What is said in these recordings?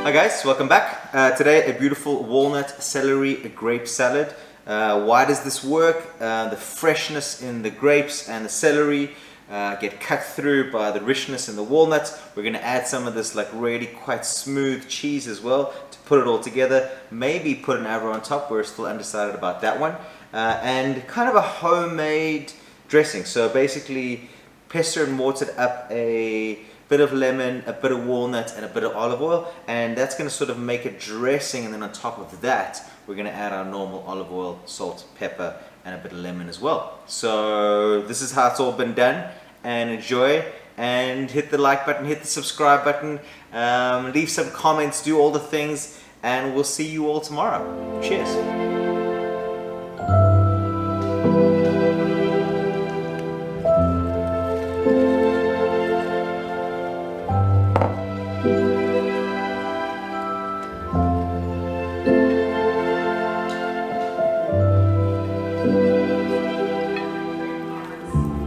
Hi guys, welcome back. Today a beautiful walnut celery grape salad. Why does this work? The freshness in the grapes and the celery get cut through by the richness in the walnuts. We're going to add some of this like really quite smooth cheese as well to put it all together. Maybe put an avro on top. We're still undecided about that one. And kind of a homemade dressing. So basically pesto and mortared up a bit of lemon, a bit of walnut, and a bit of olive oil, and that's going to sort of make a dressing. And then on top of that, we're going to add our normal olive oil, salt, pepper, and a bit of lemon as well. So this is how it's all been done, and enjoy. And hit the like button, hit the subscribe button, leave some comments, do all the things, and we'll see you all tomorrow. Cheers.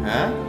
Huh?